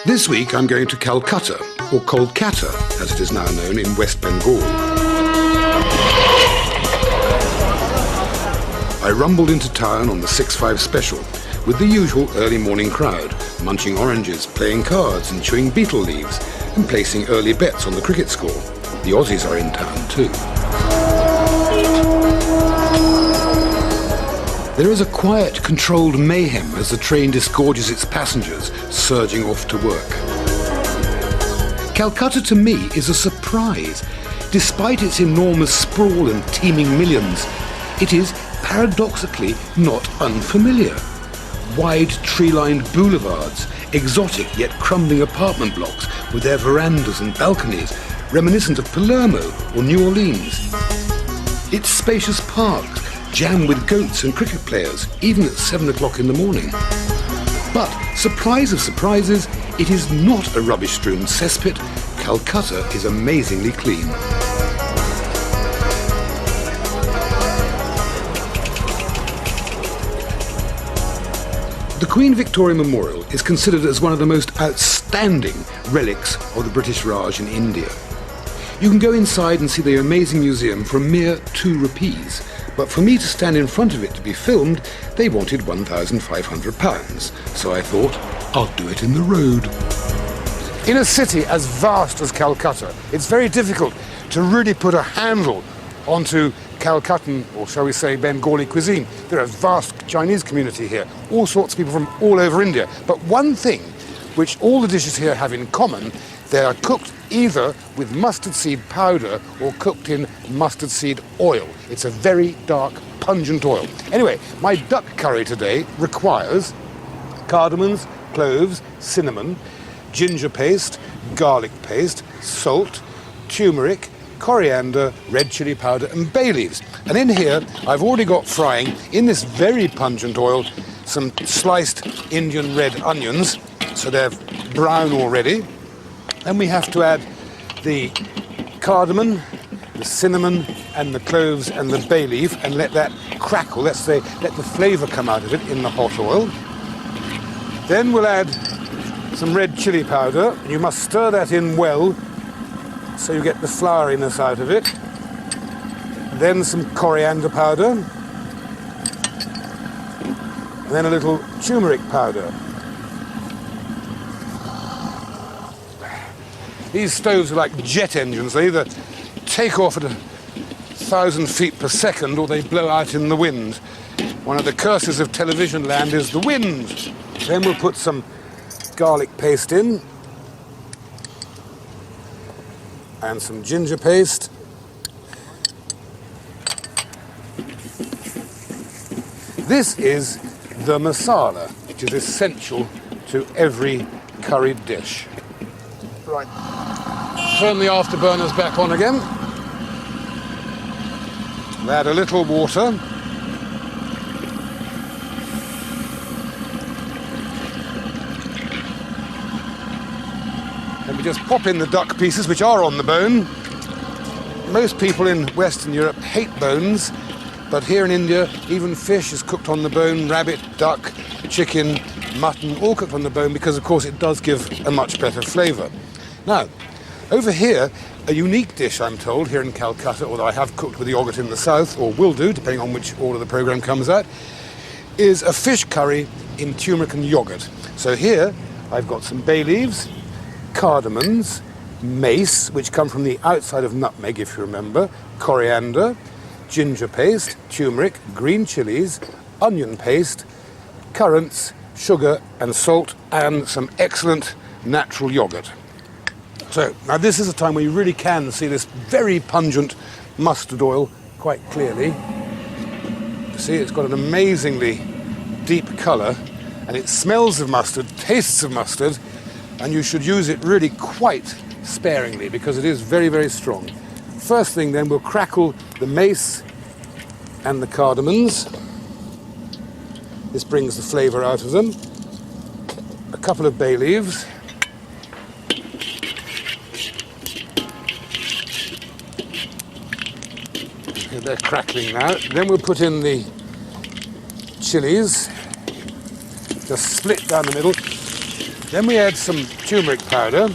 This week I'm going to Calcutta, or Kolkata as it is now known, in West Bengal. I rumbled into town on the 6:05 special with the usual early morning crowd, munching oranges, playing cards and chewing beetle leaves and placing early bets on the cricket score. The Aussies are in town too. There is a quiet, controlled mayhem as the train disgorges its passengers, surging off to work. Calcutta to me is a surprise. Despite its enormous sprawl and teeming millions, it is paradoxically not unfamiliar. Wide tree-lined boulevards, exotic yet crumbling apartment blocks with their verandas and balconies, reminiscent of Palermo or New Orleans. Its spacious parks, jammed with goats and cricket players, even at 7 o'clock in the morning. But, surprise of surprises, it is not a rubbish-strewn cesspit. Calcutta is amazingly clean. The Queen Victoria Memorial is considered as one of the most outstanding relics of the British Raj in India. You can go inside and see the amazing museum for a mere £2. But for me to stand in front of it to be filmed, they wanted £1,500. So I thought, I'll do it in the road. In a city as vast as Calcutta, it's very difficult to really put a handle onto Calcuttan, or shall we say Bengali cuisine. There are a vast Chinese community here, all sorts of people from all over India. But one thing which all the dishes here have in common, they are cooked either with mustard seed powder or cooked in mustard seed oil. It's a very dark, pungent oil. Anyway, my duck curry today requires cardamoms, cloves, cinnamon, ginger paste, garlic paste, salt, turmeric, coriander, red chili powder and bay leaves. And in here, I've already got frying, in this very pungent oil, some sliced Indian red onions, so they're brown already. Then we have to add the cardamom, the cinnamon and the cloves and the bay leaf and let that crackle, let the flavour come out of it in the hot oil. Then we'll add some red chili powder. You must stir that in well so you get the flouriness out of it. Then some coriander powder. And then a little turmeric powder. These stoves are like jet engines. They either take off at 1,000 feet per second or they blow out in the wind. One of the curses of television land is the wind. Then we'll put some garlic paste in and some ginger paste. This is the masala, which is essential to every curried dish. Right. Turn the afterburners back on again. Add a little water. And we just pop in the duck pieces, which are on the bone. Most people in Western Europe hate bones, but here in India, even fish is cooked on the bone, rabbit, duck, chicken, mutton, all cooked on the bone because, of course, it does give a much better flavour. Now, over here, a unique dish, I'm told, here in Calcutta, or that I have cooked with yoghurt in the south, or will do, depending on which order the programme comes out, is a fish curry in turmeric and yoghurt. So here, I've got some bay leaves, cardamoms, mace, which come from the outside of nutmeg, if you remember, coriander, ginger paste, turmeric, green chilies, onion paste, currants, sugar and salt, and some excellent natural yoghurt. So, now this is a time where you really can see this very pungent mustard oil quite clearly. You see, it's got an amazingly deep colour, and it smells of mustard, tastes of mustard, and you should use it really quite sparingly because it is very, very strong. First thing then, we'll crackle the mace and the cardamoms. This brings the flavour out of them. A couple of bay leaves. They're crackling now. Then we'll put in the chilies. Just split down the middle. Then we add some turmeric powder.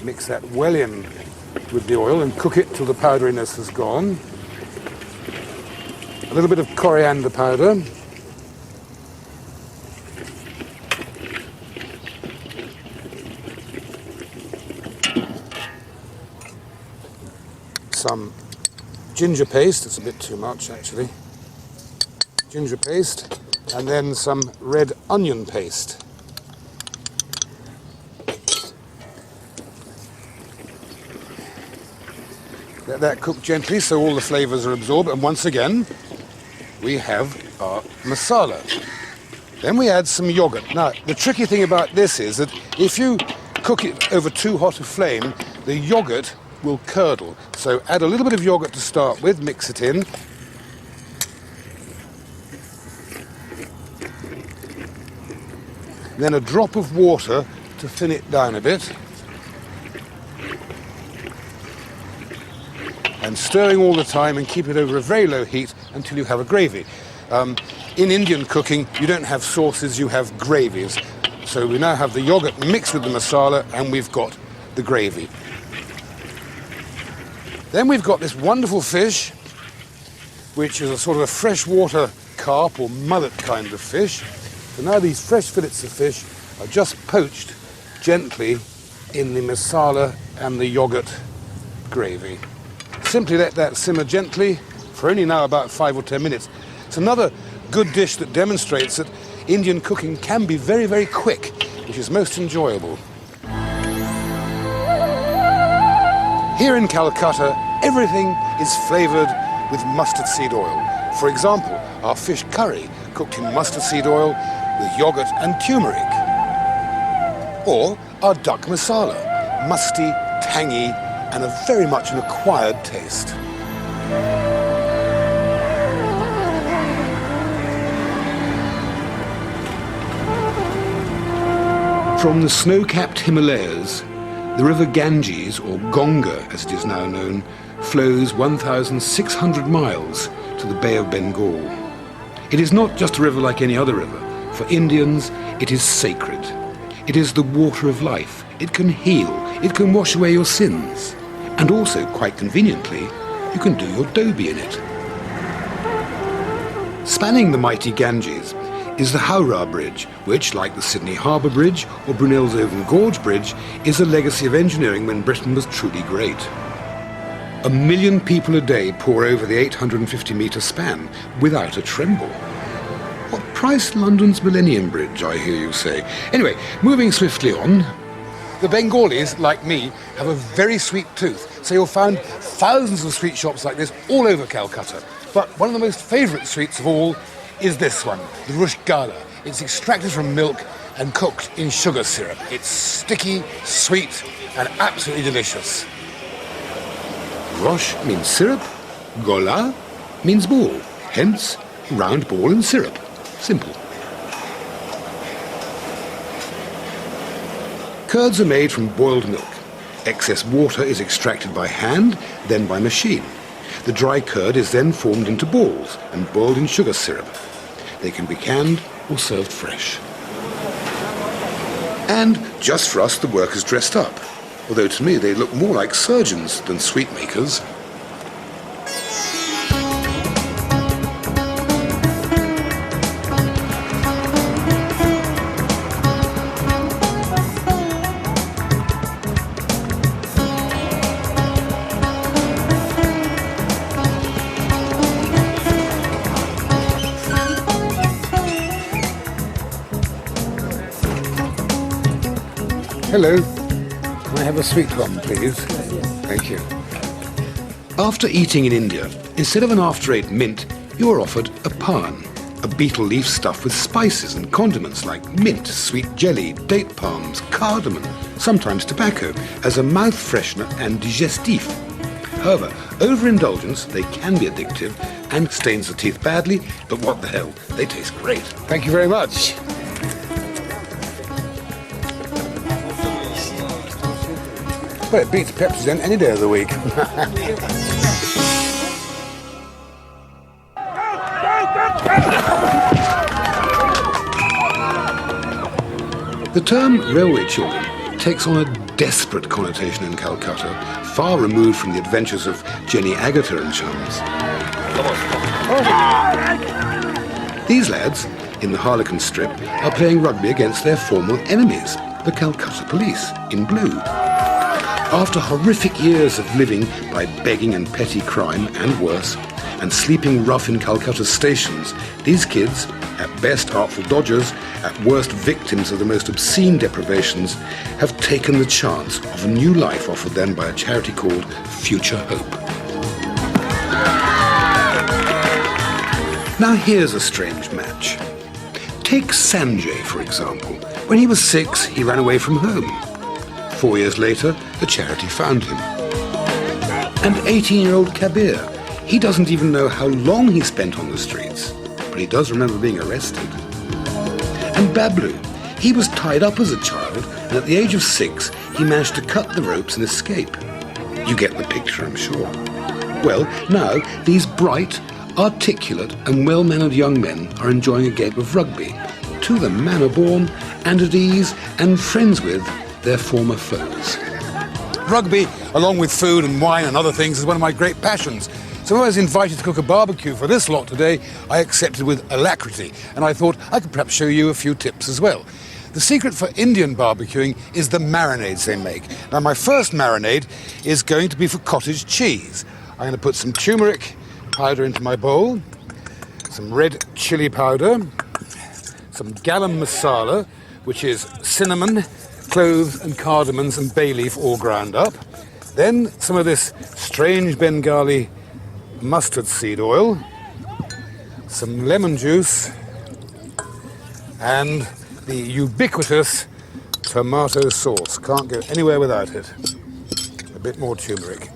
Mix that well in with the oil and cook it till the powderiness has gone. A little bit of coriander powder. Some ginger paste, it's a bit too much actually. Ginger paste, and then some red onion paste. Let that cook gently so all the flavours are absorbed, and once again we have our masala. Then we add some yogurt. Now the tricky thing about this is that if you cook it over too hot a flame, the yogurt will curdle. So add a little bit of yogurt to start with, mix it in. Then a drop of water to thin it down a bit. And stirring all the time and keep it over a very low heat until you have a gravy. In Indian cooking, you don't have sauces, you have gravies. So we now have the yogurt mixed with the masala and we've got the gravy. Then we've got this wonderful fish, which is a sort of a freshwater carp or mullet kind of fish. So now these fresh fillets of fish are just poached gently in the masala and the yogurt gravy. Simply let that simmer gently for only now about 5 or 10 minutes. It's another good dish that demonstrates that Indian cooking can be very, very quick, which is most enjoyable. Here in Calcutta, everything is flavoured with mustard seed oil. For example, our fish curry cooked in mustard seed oil with yogurt and turmeric. Or our duck masala, musty, tangy, and a very much an acquired taste. From the snow-capped Himalayas, the river Ganges, or Ganga as it is now known, flows 1,600 miles to the Bay of Bengal. It is not just a river like any other river. For Indians, it is sacred. It is the water of life. It can heal. It can wash away your sins. And also, quite conveniently, you can do your dobi in it. Spanning the mighty Ganges is the Howrah Bridge, which, like the Sydney Harbour Bridge or Brunel's Oven Gorge Bridge, is a legacy of engineering when Britain was truly great. 1 million people a day pour over the 850-metre span without a tremble. What price London's Millennium Bridge, I hear you say. Anyway, moving swiftly on. The Bengalis, like me, have a very sweet tooth, so you'll find thousands of sweet shops like this all over Calcutta. But one of the most favourite sweets of all is this one, the Rushgala. It's extracted from milk and cooked in sugar syrup. It's sticky, sweet, and absolutely delicious. Rosh means syrup, gola means ball, hence round ball and syrup. Simple. Curds are made from boiled milk. Excess water is extracted by hand, then by machine. The dry curd is then formed into balls and boiled in sugar syrup. They can be canned or served fresh. And just for us, the workers dressed up, although to me they look more like surgeons than sweet makers. Hello. Can I have a sweet one, please? Thank you. After eating in India, instead of an after-eight mint, you are offered a pan, a betel leaf stuffed with spices and condiments like mint, sweet jelly, date palms, cardamom, sometimes tobacco, as a mouth freshener and digestif. However, overindulgence, they can be addictive and stains the teeth badly, but what the hell, they taste great. Thank you very much. Well, it beats Pepsi then any day of the week. The term railway children takes on a desperate connotation in Calcutta, far removed from the adventures of Jenny Agatha and chums. These lads, in the Harlequin strip, are playing rugby against their former enemies, the Calcutta police, in blue. After horrific years of living by begging and petty crime, and worse, and sleeping rough in Calcutta's stations, these kids, at best artful dodgers, at worst victims of the most obscene deprivations, have taken the chance of a new life offered them by a charity called Future Hope. Now here's a strange match. Take Sanjay, for example. When he was 6, he ran away from home. 4 years later, the charity found him. And 18-year-old Kabir, he doesn't even know how long he spent on the streets, but he does remember being arrested. And Bablu, he was tied up as a child, and at the age of 6, he managed to cut the ropes and escape. You get the picture, I'm sure. Well, now, these bright, articulate and well-mannered young men are enjoying a game of rugby, to them manner-born and at ease and friends with their former foes. Rugby, along with food and wine and other things, is one of my great passions. So when I was invited to cook a barbecue for this lot today, I accepted with alacrity, and I thought I could perhaps show you a few tips as well. The secret for Indian barbecuing is the marinades they make. Now, my first marinade is going to be for cottage cheese. I'm going to put some turmeric powder into my bowl, some red chili powder, some garam masala, which is cinnamon, cloves and cardamoms and bay leaf all ground up. Then some of this strange Bengali mustard seed oil, some lemon juice, and the ubiquitous tomato sauce. Can't go anywhere without it. A bit more turmeric.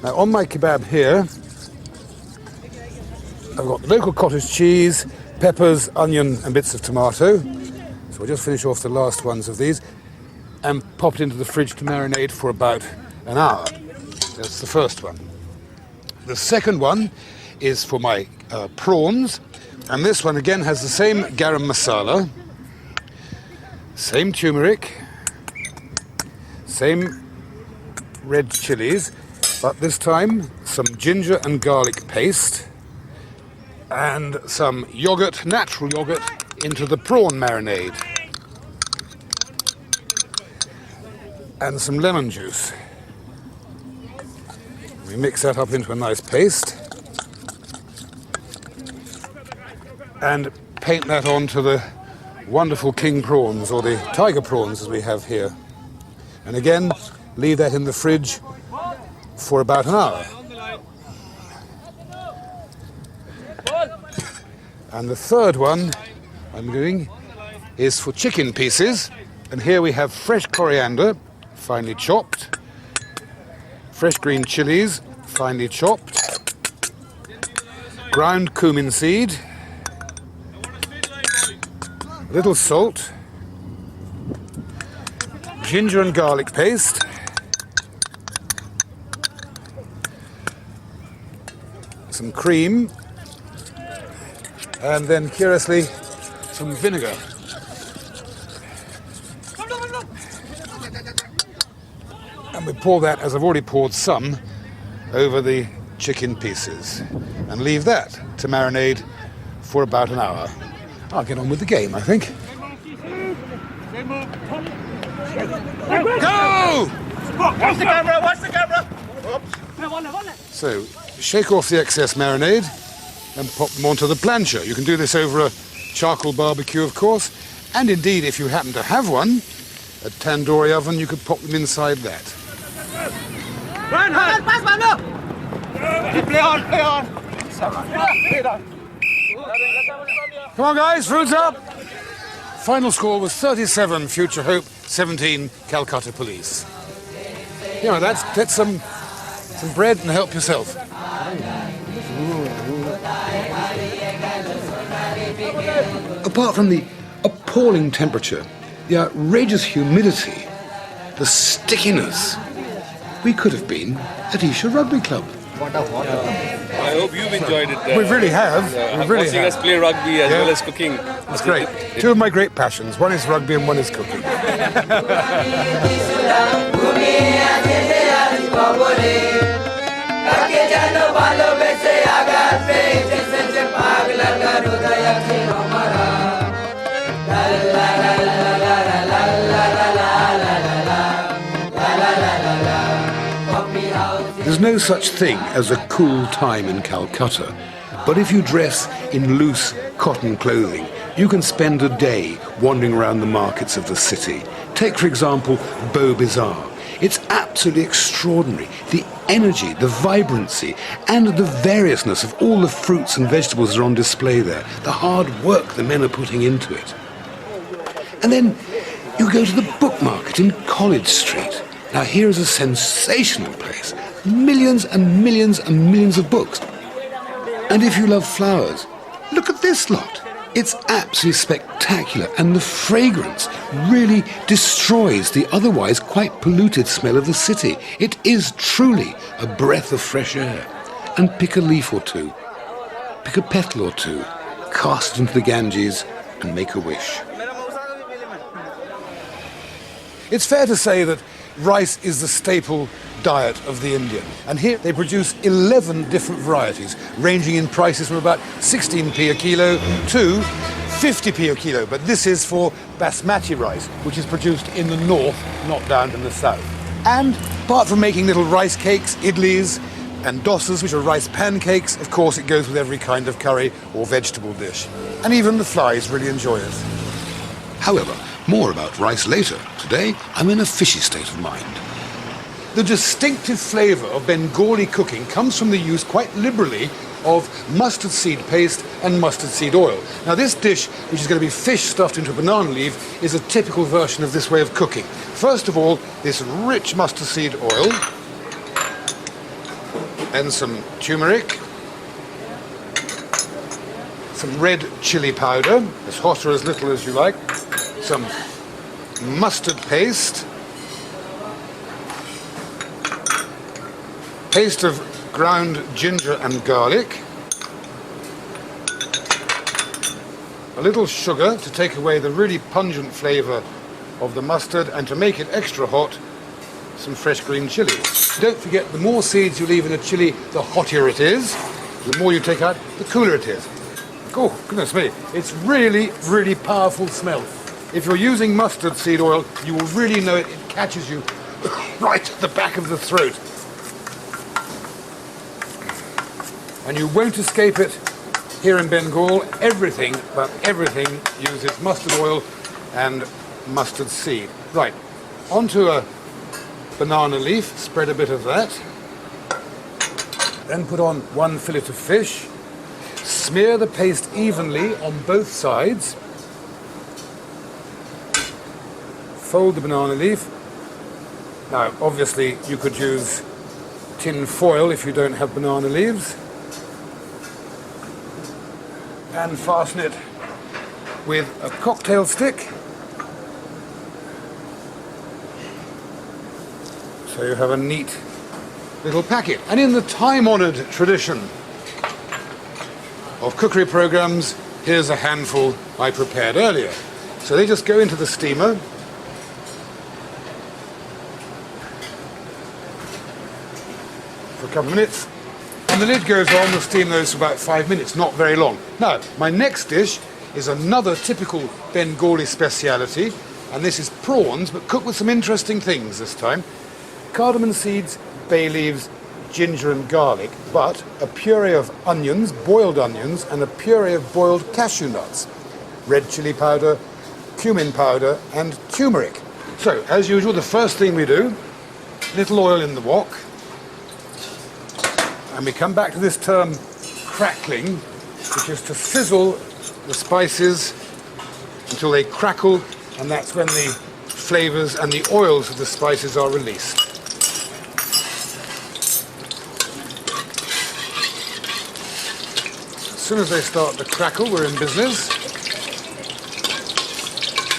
Now on my kebab here, I've got local cottage cheese, peppers, onion and bits of tomato. So I'll just finish off the last ones of these and pop it into the fridge to marinate for about an hour. That's the first one. The second one is for my prawns, and this one again has the same garam masala, same turmeric, same red chilies, but this time some ginger and garlic paste and some yogurt, natural yogurt, into the prawn marinade. And some lemon juice. We mix that up into a nice paste and paint that onto the wonderful king prawns, or the tiger prawns as we have here. And again, leave that in the fridge for about an hour. And the third one I'm doing is for chicken pieces. And here we have fresh coriander, finely chopped, fresh green chilies, finely chopped, ground cumin seed, a little salt, ginger and garlic paste, some cream, and then curiously some vinegar. And we pour that, as I've already poured some, over the chicken pieces and leave that to marinate for about an hour. I'll get on with the game, I think. Go! Watch the camera, watch the camera! So, shake off the excess marinade and pop them onto the plancha. You can do this over a charcoal barbecue, of course, and indeed, if you happen to have one, a tandoori oven, you could pop them inside that. Run, pass, Manu! Play on, play on! Come on, guys, fruits up! Final score was 37 Future Hope, 17 Calcutta Police. You know, that's some bread and help yourself. Apart from the appalling temperature, the outrageous humidity, the stickiness, we could have been at Isha Rugby Club. I hope you've enjoyed it. We really have. We really watching us have. play rugby as Yeah. well as cooking. It's great. Two of my great passions. One is rugby and one is cooking. There's no such thing as a cool time in Calcutta, but if you dress in loose cotton clothing, you can spend a day wandering around the markets of the city. Take, for example, Beau Bazaar. It's absolutely extraordinary. The energy, the vibrancy, and the variousness of all the fruits and vegetables that are on display there, the hard work the men are putting into it. And then you go to the book market in College Street. Now here is a sensational place. Millions and millions and millions of books. And if you love flowers, look at this lot. It's absolutely spectacular, and the fragrance really destroys the otherwise quite polluted smell of the city. It is truly a breath of fresh air. And pick a leaf or two, pick a petal or two, cast it into the Ganges and make a wish. It's fair to say that rice is the staple diet of the Indian. And here they produce 11 different varieties, ranging in prices from about 16p a kilo to 50p a kilo. But this is for basmati rice, which is produced in the north, not down in the south. And apart from making little rice cakes, idlis, and dosas, which are rice pancakes, of course it goes with every kind of curry or vegetable dish. And even the flies really enjoy it. However, more about rice later. Today, I'm in a fishy state of mind. The distinctive flavour of Bengali cooking comes from the use quite liberally of mustard seed paste and mustard seed oil. Now this dish, which is going to be fish stuffed into a banana leaf, is a typical version of this way of cooking. First of all, this rich mustard seed oil, then some turmeric, some red chili powder, as hot or as little as you like, some mustard paste, paste of ground ginger and garlic, a little sugar to take away the really pungent flavour of the mustard, and to make it extra hot, some fresh green chilies. Don't forget, the more seeds you leave in a chili, the hotter it is. The more you take out, the cooler it is. Oh, goodness me, it's really, really powerful smell. If you're using mustard seed oil, you will really know it. It catches you right at the back of the throat. And you won't escape it here in Bengal. Everything, but everything, uses mustard oil and mustard seed. Right, onto a banana leaf, spread a bit of that. Then put on one fillet of fish. Smear the paste evenly on both sides. Fold the banana leaf. Now, obviously, you could use tin foil if you don't have banana leaves. And fasten it with a cocktail stick. So you have a neat little packet. And in the time-honoured tradition of cookery programs, here's a handful I prepared earlier. So they just go into the steamer. For a couple of minutes. And the lid goes on, the steam goes for about 5 minutes, not very long. Now, my next dish is another typical Bengali speciality, and this is prawns, but cooked with some interesting things this time. Cardamom seeds, bay leaves, ginger and garlic, but a puree of onions, boiled onions, and a puree of boiled cashew nuts, red chili powder, cumin powder, and turmeric. So, as usual, the first thing we do, little oil in the wok, and we come back to this term crackling, which is to sizzle the spices until they crackle, and that's when the flavours and the oils of the spices are released. As soon as they start to crackle, we're in business.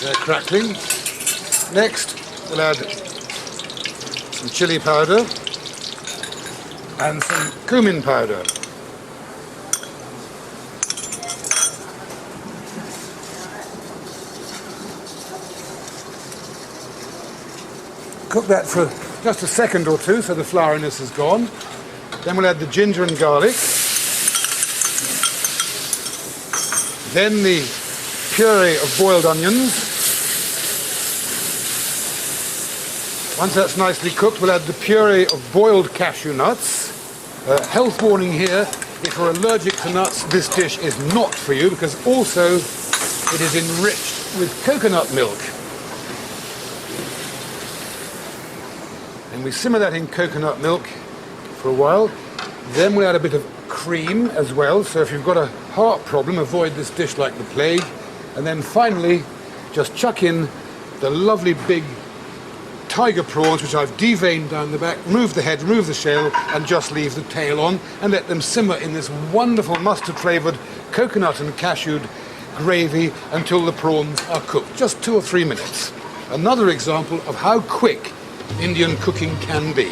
They're crackling. Next, we'll add some chili powder. and some cumin powder. Cook that for just a second or two so the flouriness is gone. Then we'll add the ginger and garlic. Then the puree of boiled onions. Once that's nicely cooked, we'll add the puree of boiled cashew nuts. Health warning here, if you're allergic to nuts, this dish is not for you because also it is enriched with coconut milk. And we simmer that in coconut milk for a while. Then we'll add a bit of cream as well. So if you've got a heart problem, avoid this dish like the plague. And then finally, just chuck in the lovely big tiger prawns, which I've deveined down the back, remove the head, remove the shell, and just leave the tail on, and let them simmer in this wonderful mustard-flavoured coconut and cashewed gravy until the prawns are cooked. Just 2 or 3 minutes. Another example of how quick Indian cooking can be.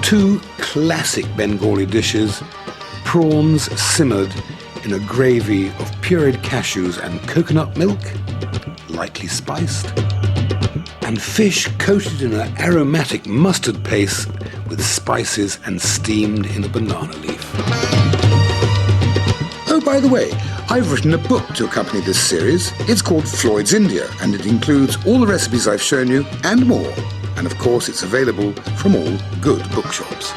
2 classic Bengali dishes, prawns simmered in a gravy of pureed cashews and coconut milk, lightly spiced, and fish coated in an aromatic mustard paste with spices and steamed in a banana leaf. Oh, by the way, I've written a book to accompany this series. It's called Floyd's India, and it includes all the recipes I've shown you and more. And of course, it's available from all good bookshops.